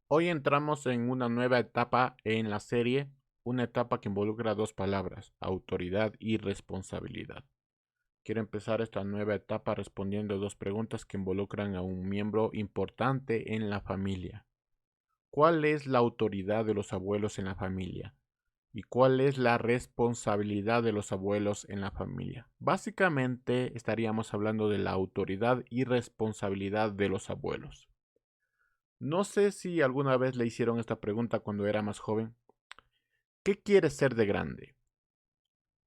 Hoy entramos en una nueva etapa en la serie, una etapa que involucra dos palabras, autoridad y responsabilidad. Quiero empezar esta nueva etapa respondiendo dos preguntas que involucran a un miembro importante en la familia. ¿Cuál es la autoridad de los abuelos en la familia? ¿Y cuál es la responsabilidad de los abuelos en la familia? Básicamente estaríamos hablando de la autoridad y responsabilidad de los abuelos. No sé si alguna vez le hicieron esta pregunta cuando era más joven. ¿Qué quieres ser de grande?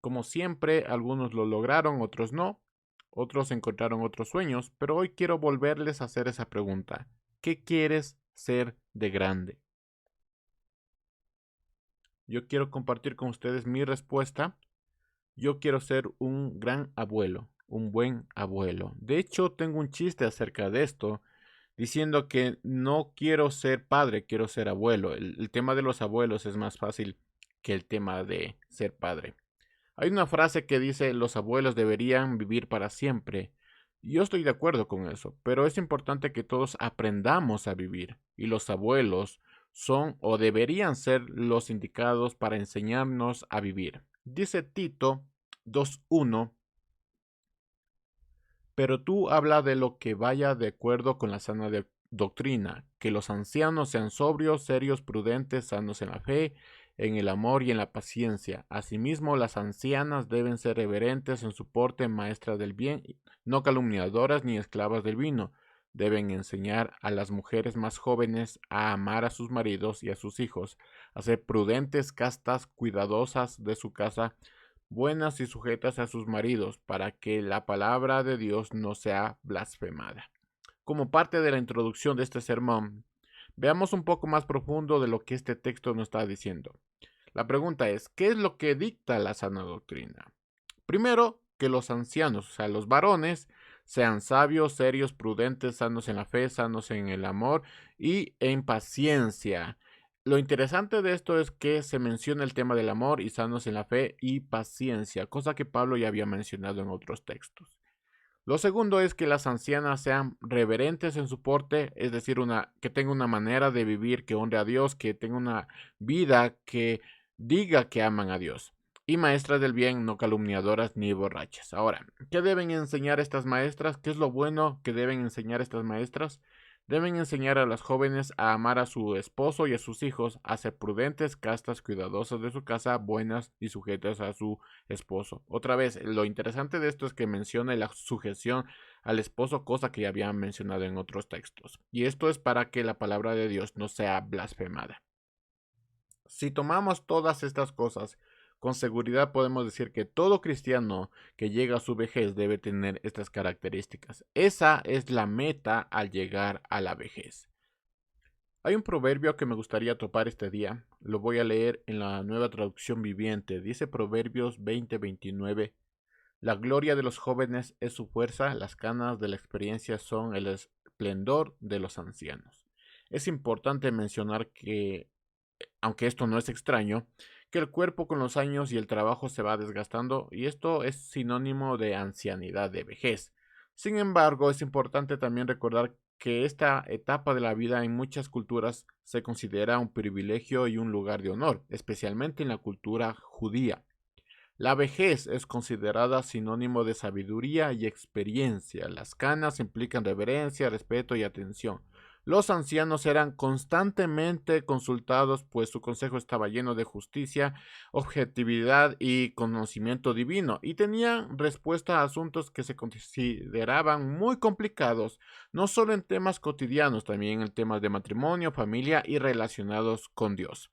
Como siempre, algunos lo lograron, otros no. Otros encontraron otros sueños, pero hoy quiero volverles a hacer esa pregunta. ¿Qué quieres ser de grande? Yo quiero compartir con ustedes mi respuesta. Yo quiero ser un gran abuelo, un buen abuelo. De hecho, tengo un chiste acerca de esto, diciendo que no quiero ser padre, quiero ser abuelo. El tema de los abuelos es más fácil que el tema de ser padre. Hay una frase que dice los abuelos deberían vivir para siempre. Yo estoy de acuerdo con eso, pero es importante que todos aprendamos a vivir y los abuelos son o deberían ser los indicados para enseñarnos a vivir. Dice Tito 2:1, pero tú habla de lo que vaya de acuerdo con la sana doctrina, que los ancianos sean sobrios, serios, prudentes, sanos en la fe, en el amor y en la paciencia. Asimismo, las ancianas deben ser reverentes en su porte, maestras del bien, no calumniadoras ni esclavas del vino. Deben enseñar a las mujeres más jóvenes a amar a sus maridos y a sus hijos, a ser prudentes, castas, cuidadosas de su casa, buenas y sujetas a sus maridos, para que la palabra de Dios no sea blasfemada. Como parte de la introducción de este sermón, veamos un poco más profundo de lo que este texto nos está diciendo. La pregunta es, ¿qué es lo que dicta la sana doctrina? Primero, que los ancianos, o sea, los varones, sean sabios, serios, prudentes, sanos en la fe, sanos en el amor y en paciencia. Lo interesante de esto es que se menciona el tema del amor y sanos en la fe y paciencia, cosa que Pablo ya había mencionado en otros textos. Lo segundo es que las ancianas sean reverentes en su porte, es decir, que tenga una manera de vivir que honre a Dios, que tenga una vida que diga que aman a Dios. Y maestras del bien, no calumniadoras ni borrachas. Ahora, ¿qué deben enseñar estas maestras? ¿Qué es lo bueno que deben enseñar estas maestras? Deben enseñar a las jóvenes a amar a su esposo y a sus hijos, a ser prudentes, castas, cuidadosas de su casa, buenas y sujetas a su esposo. Otra vez, lo interesante de esto es que menciona la sujeción al esposo, cosa que ya habían mencionado en otros textos. Y esto es para que la palabra de Dios no sea blasfemada. Si tomamos todas estas cosas, con seguridad podemos decir que todo cristiano que llega a su vejez debe tener estas características. Esa es la meta al llegar a la vejez. Hay un proverbio que me gustaría topar este día. Lo voy a leer en la nueva traducción viviente. Dice Proverbios 20:29. La gloria de los jóvenes es su fuerza, las canas de la experiencia son el esplendor de los ancianos. Es importante mencionar que, aunque esto no es extraño, que el cuerpo con los años y el trabajo se va desgastando y esto es sinónimo de ancianidad, de vejez. Sin embargo, es importante también recordar que esta etapa de la vida en muchas culturas se considera un privilegio y un lugar de honor, especialmente en la cultura judía. La vejez es considerada sinónimo de sabiduría y experiencia. Las canas implican reverencia, respeto y atención. Los ancianos eran constantemente consultados, pues su consejo estaba lleno de justicia, objetividad y conocimiento divino, y tenían respuesta a asuntos que se consideraban muy complicados, no solo en temas cotidianos, también en temas de matrimonio, familia y relacionados con Dios.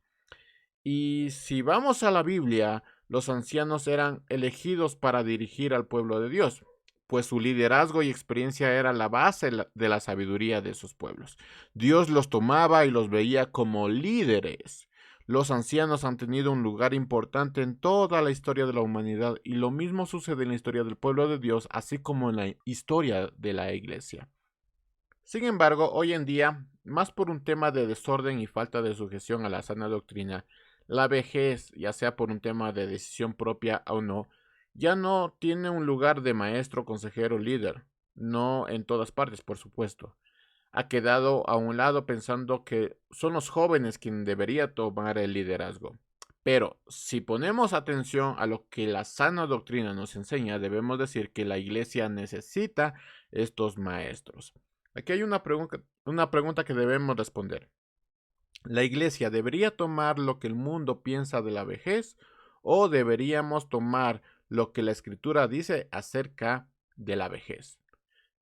Y si vamos a la Biblia, los ancianos eran elegidos para dirigir al pueblo de Dios, pues su liderazgo y experiencia era la base de la sabiduría de esos pueblos. Dios los tomaba y los veía como líderes. Los ancianos han tenido un lugar importante en toda la historia de la humanidad y lo mismo sucede en la historia del pueblo de Dios, así como en la historia de la iglesia. Sin embargo, hoy en día, más por un tema de desorden y falta de sujeción a la sana doctrina, la vejez, ya sea por un tema de decisión propia o no, ya no tiene un lugar de maestro, consejero, líder. No en todas partes, por supuesto. ha quedado a un lado pensando que son los jóvenes quienes deberían tomar el liderazgo. Pero si ponemos atención a lo que la sana doctrina nos enseña, debemos decir que la iglesia necesita estos maestros. Aquí hay una pregunta que debemos responder. ¿La iglesia debería tomar lo que el mundo piensa de la vejez o deberíamos tomar lo que la escritura dice acerca de la vejez?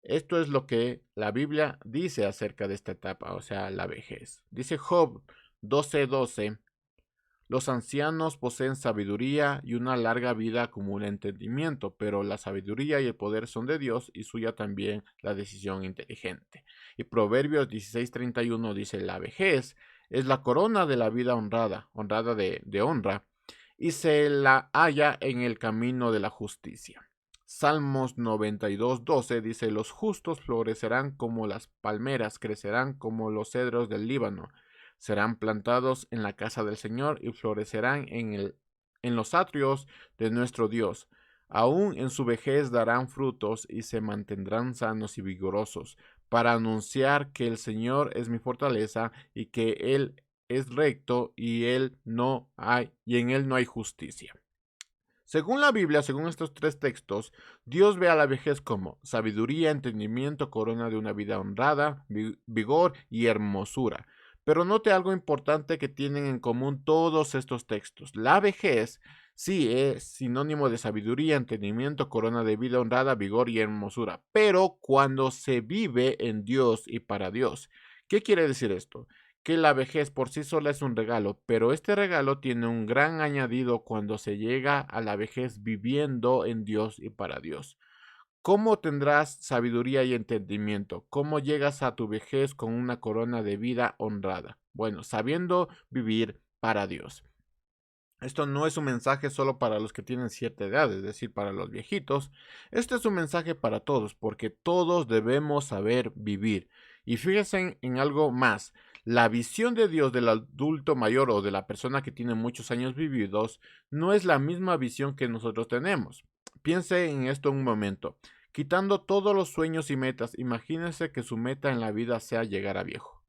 Esto es lo que la Biblia dice acerca de esta etapa, o sea, la vejez. Dice Job 12:12, los ancianos poseen sabiduría y una larga vida acumulan entendimiento, pero la sabiduría y el poder son de Dios y suya también la decisión inteligente. Y Proverbios 16:31 dice, la vejez es la corona de la vida honrada, honrada de honra, y se la halla en el camino de la justicia. Salmos 92:12 dice, los justos florecerán como las palmeras, crecerán como los cedros del Líbano. Serán plantados en la casa del Señor y florecerán en los atrios de nuestro Dios. Aún en su vejez darán frutos y se mantendrán sanos y vigorosos, para anunciar que el Señor es mi fortaleza y que Él es recto y en Él no hay justicia. Según la Biblia, según estos tres textos, Dios ve a la vejez como sabiduría, entendimiento, corona de una vida honrada, vigor y hermosura. Pero note algo importante que tienen en común todos estos textos. La vejez sí es sinónimo de sabiduría, entendimiento, corona de vida honrada, vigor y hermosura, pero cuando se vive en Dios y para Dios. ¿Qué quiere decir esto? Que la vejez por sí sola es un regalo, pero este regalo tiene un gran añadido cuando se llega a la vejez viviendo en Dios y para Dios. ¿Cómo tendrás sabiduría y entendimiento? ¿Cómo llegas a tu vejez con una corona de vida honrada? Bueno, sabiendo vivir para Dios. Esto no es un mensaje solo para los que tienen cierta edad, es decir, para los viejitos. Este es un mensaje para todos, porque todos debemos saber vivir. Y fíjense en algo más. La visión de Dios del adulto mayor o de la persona que tiene muchos años vividos no es la misma visión que nosotros tenemos. Piense en esto un momento. Quitando todos los sueños y metas, imagínense que su meta en la vida sea llegar a viejo.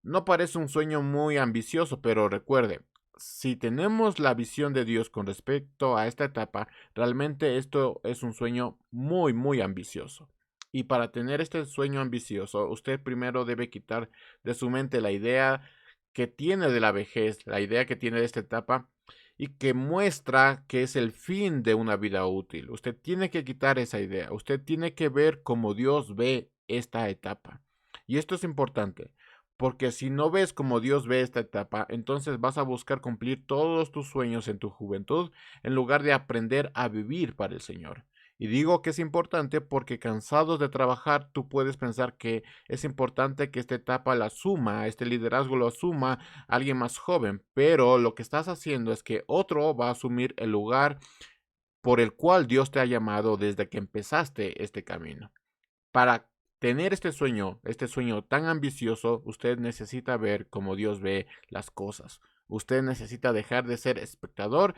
No parece un sueño muy ambicioso, pero recuerde, si tenemos la visión de Dios con respecto a esta etapa, realmente esto es un sueño muy, muy ambicioso. Y para tener este sueño ambicioso, usted primero debe quitar de su mente la idea que tiene de la vejez, la idea que tiene de esta etapa y que muestra que es el fin de una vida útil. Usted tiene que quitar esa idea. Usted tiene que ver como Dios ve esta etapa. Y esto es importante. Porque si no ves como Dios ve esta etapa, entonces vas a buscar cumplir todos tus sueños en tu juventud en lugar de aprender a vivir para el Señor. Y digo que es importante porque cansados de trabajar, tú puedes pensar que es importante que esta etapa la asuma, este liderazgo lo asuma alguien más joven, pero lo que estás haciendo es que otro va a asumir el lugar por el cual Dios te ha llamado desde que empezaste este camino. Para tener este sueño tan ambicioso, usted necesita ver como Dios ve las cosas. Usted necesita dejar de ser espectador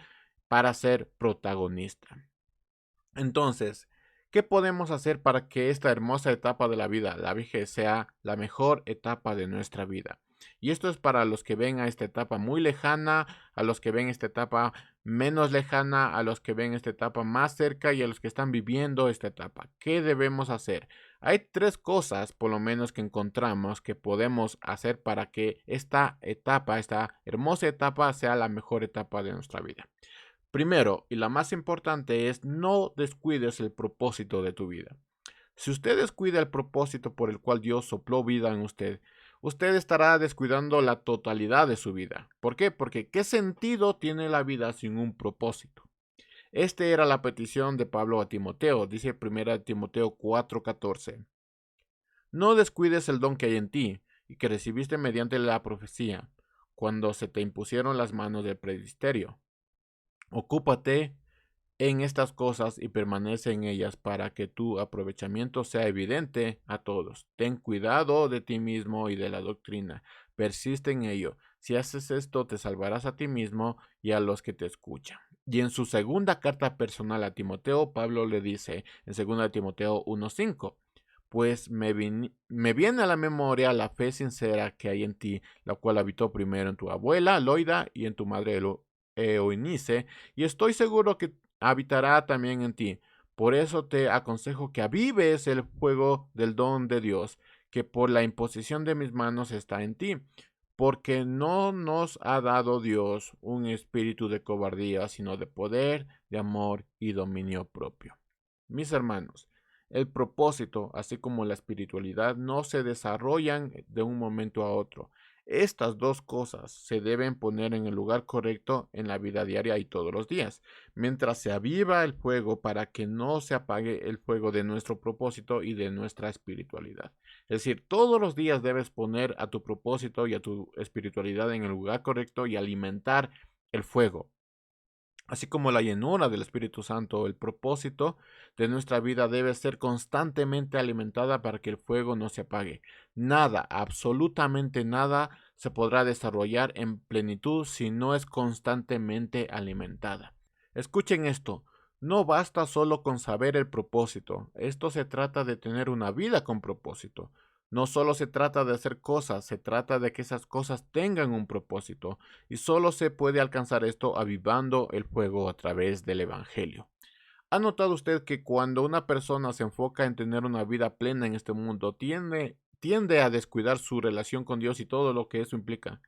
para ser protagonista. Entonces, ¿qué podemos hacer para que esta hermosa etapa de la vida, la vejez, sea la mejor etapa de nuestra vida? Y esto es para los que ven a esta etapa muy lejana, a los que ven esta etapa menos lejana, a los que ven esta etapa más cerca y a los que están viviendo esta etapa. ¿Qué debemos hacer? Hay tres cosas, por lo menos, que encontramos que podemos hacer para que esta etapa, esta hermosa etapa, sea la mejor etapa de nuestra vida. Primero, y la más importante es no descuides el propósito de tu vida. Si usted descuida el propósito por el cual Dios sopló vida en usted, usted estará descuidando la totalidad de su vida. ¿Por qué? Porque ¿qué sentido tiene la vida sin un propósito? Esta era la petición de Pablo a Timoteo, dice 1 Timoteo 4:14. No descuides el don que hay en ti y que recibiste mediante la profecía, cuando se te impusieron las manos del presbiterio. Ocúpate en estas cosas y permanece en ellas para que tu aprovechamiento sea evidente a todos. Ten cuidado de ti mismo y de la doctrina. Persiste en ello. Si haces esto, te salvarás a ti mismo y a los que te escuchan. Y en su segunda carta personal a Timoteo, Pablo le dice en 2 Timoteo 1:5, pues me viene a la memoria la fe sincera que hay en ti, la cual habitó primero en tu abuela Loida y en tu madre Eunice, y estoy seguro que habitará también en ti. Por eso te aconsejo que avives el fuego del don de Dios, que por la imposición de mis manos está en ti, porque no nos ha dado Dios un espíritu de cobardía, sino de poder, de amor y dominio propio. Mis hermanos, el propósito, así como la espiritualidad, no se desarrollan de un momento a otro. Estas dos cosas se deben poner en el lugar correcto en la vida diaria y todos los días, mientras se aviva el fuego para que no se apague el fuego de nuestro propósito y de nuestra espiritualidad. Es decir, todos los días debes poner a tu propósito y a tu espiritualidad en el lugar correcto y alimentar el fuego. Así como la llenura del Espíritu Santo, el propósito de nuestra vida debe ser constantemente alimentada para que el fuego no se apague. Nada, absolutamente nada, se podrá desarrollar en plenitud si no es constantemente alimentada. Escuchen esto, no basta solo con saber el propósito, esto se trata de tener una vida con propósito. No solo se trata de hacer cosas, se trata de que esas cosas tengan un propósito. Y solo se puede alcanzar esto avivando el fuego a través del Evangelio. ¿Ha notado usted que cuando una persona se enfoca en tener una vida plena en este mundo, tiende a descuidar su relación con Dios y todo lo que eso implica?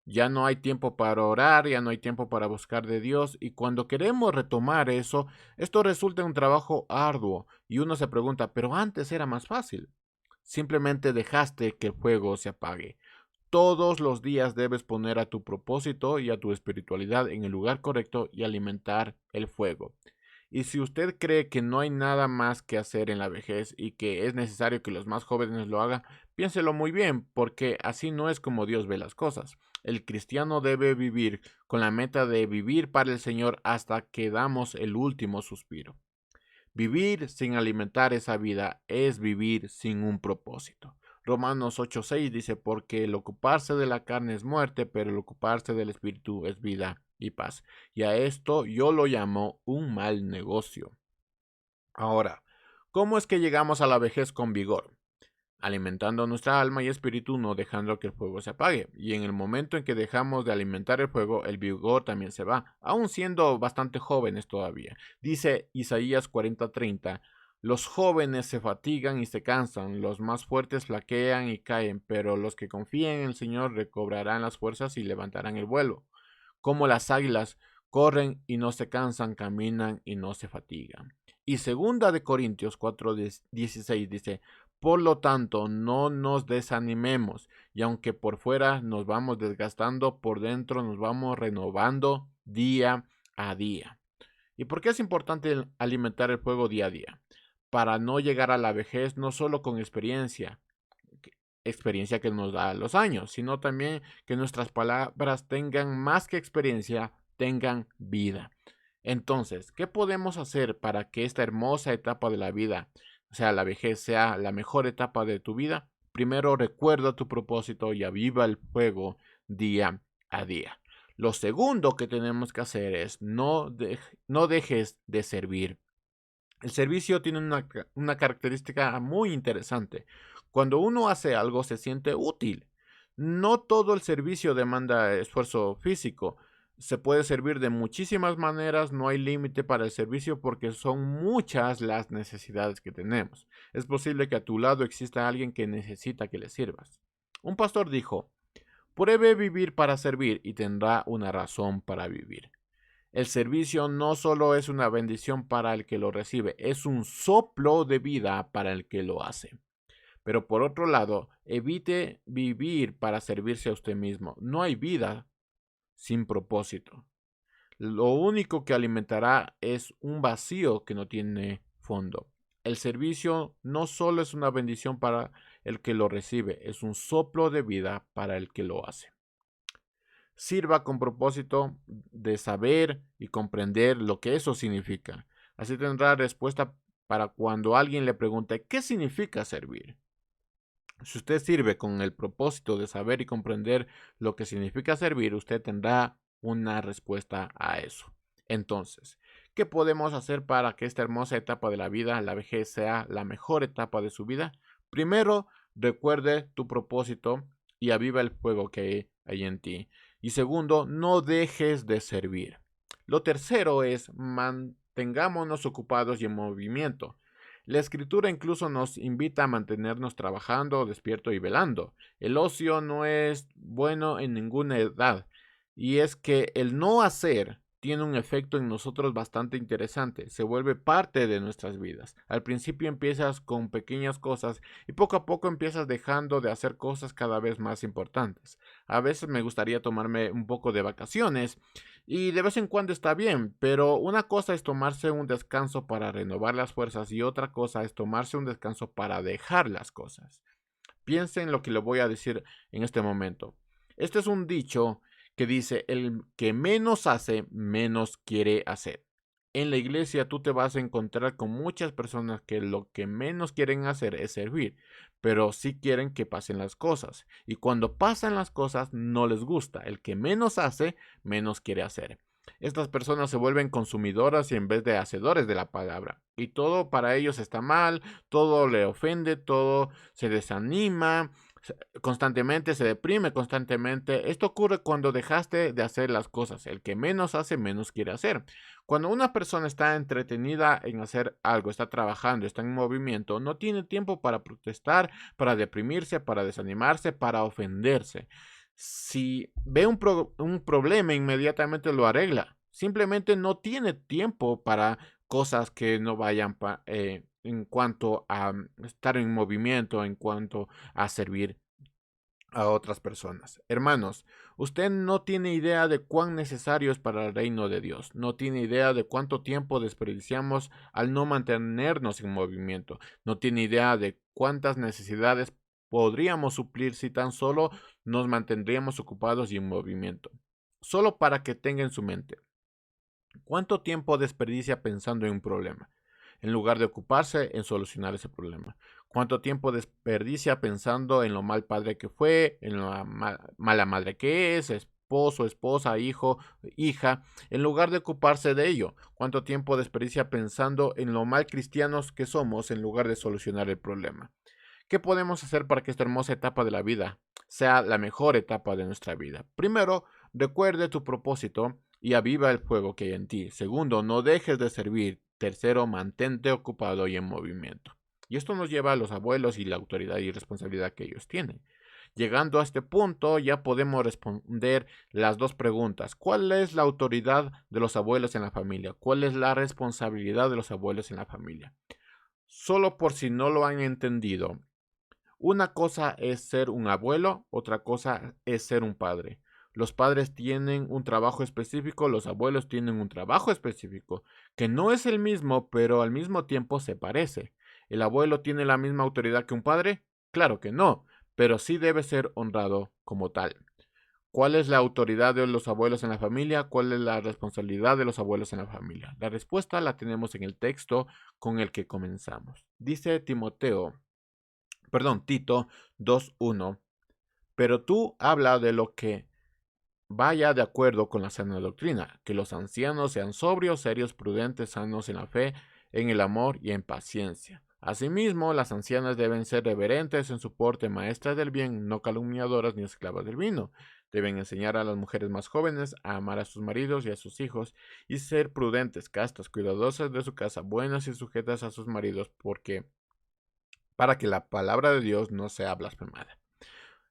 Ya no hay tiempo para orar, ya no hay tiempo para buscar de Dios, y cuando queremos retomar eso, esto resulta un trabajo arduo, y uno se pregunta, pero antes era más fácil. Simplemente dejaste que el fuego se apague. Todos los días debes poner a tu propósito y a tu espiritualidad en el lugar correcto y alimentar el fuego. Y si usted cree que no hay nada más que hacer en la vejez y que es necesario que los más jóvenes lo hagan, piénselo muy bien, porque así no es como Dios ve las cosas. El cristiano debe vivir con la meta de vivir para el Señor hasta que damos el último suspiro. Vivir sin alimentar esa vida es vivir sin un propósito. Romanos 8:6 dice, porque el ocuparse de la carne es muerte, pero el ocuparse del espíritu es vida y paz. Y a esto yo lo llamo un mal negocio. Ahora, ¿cómo es que llegamos a la vejez con vigor? Alimentando nuestra alma y espíritu, no dejando que el fuego se apague. Y en el momento en que dejamos de alimentar el fuego, el vigor también se va, aun siendo bastante jóvenes todavía. Dice Isaías 40:30, los jóvenes se fatigan y se cansan, los más fuertes flaquean y caen, pero los que confían en el Señor recobrarán las fuerzas y levantarán el vuelo. Como las águilas, corren y no se cansan, caminan y no se fatigan. Y segunda de Corintios 4:16 dice, por lo tanto, no nos desanimemos, y aunque por fuera nos vamos desgastando, por dentro nos vamos renovando día a día. ¿Y por qué es importante alimentar el fuego día a día? Para no llegar a la vejez no solo con experiencia que nos da los años, sino también que nuestras palabras tengan más que experiencia, tengan vida. Entonces, ¿qué podemos hacer para que esta hermosa etapa de la vida, o sea, la vejez, sea la mejor etapa de tu vida? Primero, recuerda tu propósito y aviva el fuego día a día. Lo segundo que tenemos que hacer es no dejes de servir. El servicio tiene una característica muy interesante. Cuando uno hace algo se siente útil. No todo el servicio demanda esfuerzo físico. Se puede servir de muchísimas maneras, no hay límite para el servicio porque son muchas las necesidades que tenemos. Es posible que a tu lado exista alguien que necesita que le sirvas. Un pastor dijo, pruebe vivir para servir y tendrá una razón para vivir. El servicio no solo es una bendición para el que lo recibe, es un soplo de vida para el que lo hace. Pero por otro lado, evite vivir para servirse a usted mismo. No hay vida sin propósito. Lo único que alimentará es un vacío que no tiene fondo. El servicio no solo es una bendición para el que lo recibe, es un soplo de vida para el que lo hace. Sirva con propósito de saber y comprender lo que eso significa. Así tendrá respuesta para cuando alguien le pregunte qué significa servir. Si usted sirve con el propósito de saber y comprender lo que significa servir, usted tendrá una respuesta a eso. Entonces, ¿Qué podemos hacer para que esta hermosa etapa de la vida, la vejez, sea la mejor etapa de su vida? Primero, recuerde tu propósito y aviva el fuego que hay en ti. Y segundo, no dejes de servir. Lo tercero es mantengámonos ocupados y en movimiento. La escritura incluso nos invita a mantenernos trabajando, despierto y velando. El ocio no es bueno en ninguna edad. Y es que el no hacer tiene un efecto en nosotros bastante interesante, se vuelve parte de nuestras vidas. Al principio empiezas con pequeñas cosas y poco a poco empiezas dejando de hacer cosas cada vez más importantes. A veces me gustaría tomarme un poco de vacaciones y de vez en cuando está bien, pero una cosa es tomarse un descanso para renovar las fuerzas y otra cosa es tomarse un descanso para dejar las cosas. Piensen lo que le voy a decir en este momento. Este es un dicho que dice, el que menos hace, menos quiere hacer. En la iglesia tú te vas a encontrar con muchas personas que lo que menos quieren hacer es servir, pero sí quieren que pasen las cosas. Y cuando pasan las cosas no les gusta. El que menos hace, menos quiere hacer. Estas personas se vuelven consumidoras y en vez de hacedores de la palabra. Y todo para ellos está mal, todo le ofende, todo se desanima, constantemente se deprime constantemente. Esto ocurre cuando dejaste de hacer las cosas. El que menos hace, menos quiere hacer. Cuando una persona está entretenida en hacer algo, está trabajando, está en movimiento, no tiene tiempo para protestar, para deprimirse, para desanimarse, para ofenderse. Si ve un problema, inmediatamente lo arregla. Simplemente no tiene tiempo para cosas que no vayan en cuanto a estar en movimiento, en cuanto a servir a otras personas. Hermanos, usted no tiene idea de cuán necesario es para el reino de Dios. No tiene idea de cuánto tiempo desperdiciamos al no mantenernos en movimiento. No tiene idea de cuántas necesidades podríamos suplir si tan solo nos mantendríamos ocupados y en movimiento. Solo para que tenga en su mente, ¿cuánto tiempo desperdicia pensando en un problema, en lugar de ocuparse en solucionar ese problema? ¿Cuánto tiempo desperdicia pensando en lo mal padre que fue, en la mala madre que es, esposo, esposa, hijo, hija, en lugar de ocuparse de ello? ¿Cuánto tiempo desperdicia pensando en lo mal cristianos que somos, en lugar de solucionar el problema? ¿Qué podemos hacer para que esta hermosa etapa de la vida sea la mejor etapa de nuestra vida? Primero, recuerde tu propósito y aviva el fuego que hay en ti. Segundo, no dejes de servir. Tercero, mantente ocupado y en movimiento. Y esto nos lleva a los abuelos y la autoridad y responsabilidad que ellos tienen. Llegando a este punto, ya podemos responder las dos preguntas. ¿Cuál es la autoridad de los abuelos en la familia? ¿Cuál es la responsabilidad de los abuelos en la familia? Solo por si no lo han entendido, una cosa es ser un abuelo, otra cosa es ser un padre. Los padres tienen un trabajo específico, los abuelos tienen un trabajo específico, que no es el mismo, pero al mismo tiempo se parece. ¿El abuelo tiene la misma autoridad que un padre? Claro que no, pero sí debe ser honrado como tal. ¿Cuál es la autoridad de los abuelos en la familia? ¿Cuál es la responsabilidad de los abuelos en la familia? La respuesta la tenemos en el texto con el que comenzamos. Dice Tito 2:1, pero tú habla de lo que vaya de acuerdo con la sana doctrina, que los ancianos sean sobrios, serios, prudentes, sanos en la fe, en el amor y en paciencia. Asimismo, las ancianas deben ser reverentes en su porte, maestras del bien, no calumniadoras ni esclavas del vino. Deben enseñar a las mujeres más jóvenes a amar a sus maridos y a sus hijos, y ser prudentes, castas, cuidadosas de su casa, buenas y sujetas a sus maridos, para que la palabra de Dios no sea blasfemada.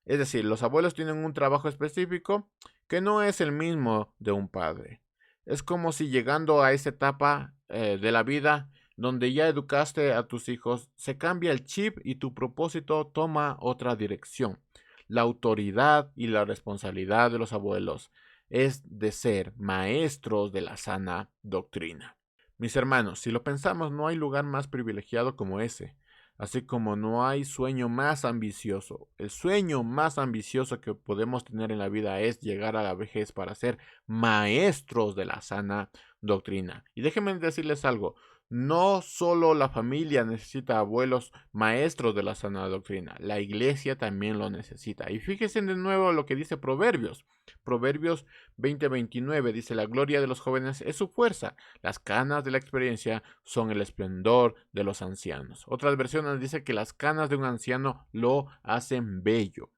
Es decir, los abuelos tienen un trabajo específico que no es el mismo de un padre. Es como si llegando a esa etapa de la vida donde ya educaste a tus hijos, se cambia el chip y tu propósito toma otra dirección. La autoridad y la responsabilidad de los abuelos es de ser maestros de la sana doctrina. Mis hermanos, si lo pensamos, no hay lugar más privilegiado como ese. Así como no hay sueño más ambicioso. El sueño más ambicioso que podemos tener en la vida es llegar a la vejez para ser maestros de la sana doctrina. Y déjenme decirles algo, No solo la familia necesita abuelos maestros de la sana doctrina, la iglesia también lo necesita. Y fíjense de nuevo lo que dice Proverbios. Proverbios 20:29 dice, la gloria de los jóvenes es su fuerza, las canas de la experiencia son el esplendor de los ancianos. Otras versiones dicen que las canas de un anciano lo hacen bello.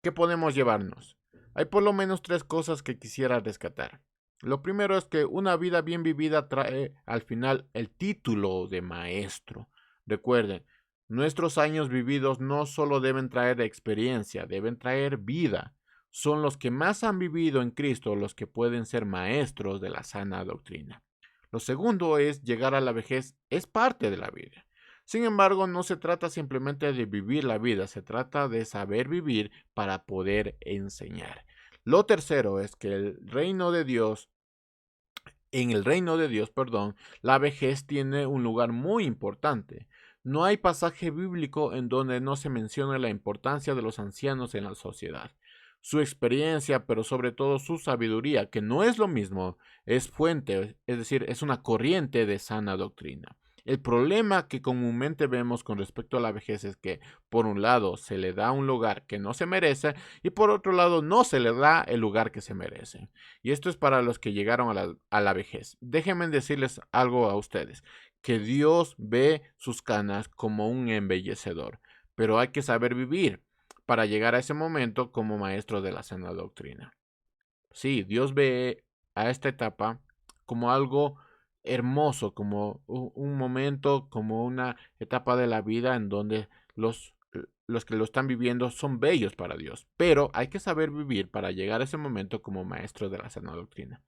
¿Qué podemos llevarnos? Hay por lo menos 3 cosas que quisiera rescatar. Lo primero es que una vida bien vivida trae al final el título de maestro. Recuerden, nuestros años vividos no solo deben traer experiencia, deben traer vida. Son los que más han vivido en Cristo los que pueden ser maestros de la sana doctrina. Lo segundo es llegar a la vejez es parte de la vida. Sin embargo, no se trata simplemente de vivir la vida, se trata de saber vivir para poder enseñar. Lo tercero es que en el reino de Dios, la vejez tiene un lugar muy importante. No hay pasaje bíblico en donde no se mencione la importancia de los ancianos en la sociedad. Su experiencia, pero sobre todo su sabiduría, que no es lo mismo, es fuente, es decir, es una corriente de sana doctrina. El problema que comúnmente vemos con respecto a la vejez es que, por un lado, se le da un lugar que no se merece y por otro lado, no se le da el lugar que se merece. Y esto es para los que llegaron a la vejez. Déjenme decirles algo a ustedes, que Dios ve sus canas como un embellecedor, pero hay que saber vivir para llegar a ese momento como maestro de la sana doctrina. Sí, Dios ve a esta etapa como algo hermoso, como un momento, como una etapa de la vida en donde los que lo están viviendo son bellos para Dios. Pero hay que saber vivir para llegar a ese momento como maestro de la sana doctrina.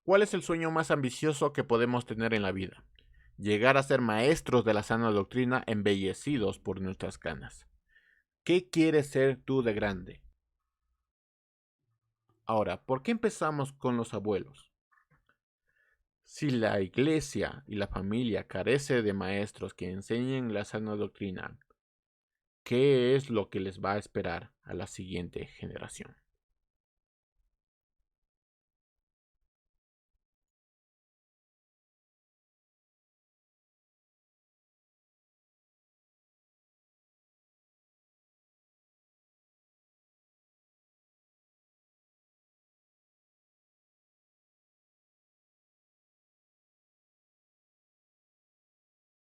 ¿Cuál es el sueño más ambicioso que podemos tener en la vida? Llegar a ser maestros de la sana doctrina embellecidos por nuestras canas. ¿Qué quieres ser tú de grande? Ahora, ¿por qué empezamos con los abuelos? Si la iglesia y la familia carece de maestros que enseñen la sana doctrina, ¿qué es lo que les va a esperar a la siguiente generación?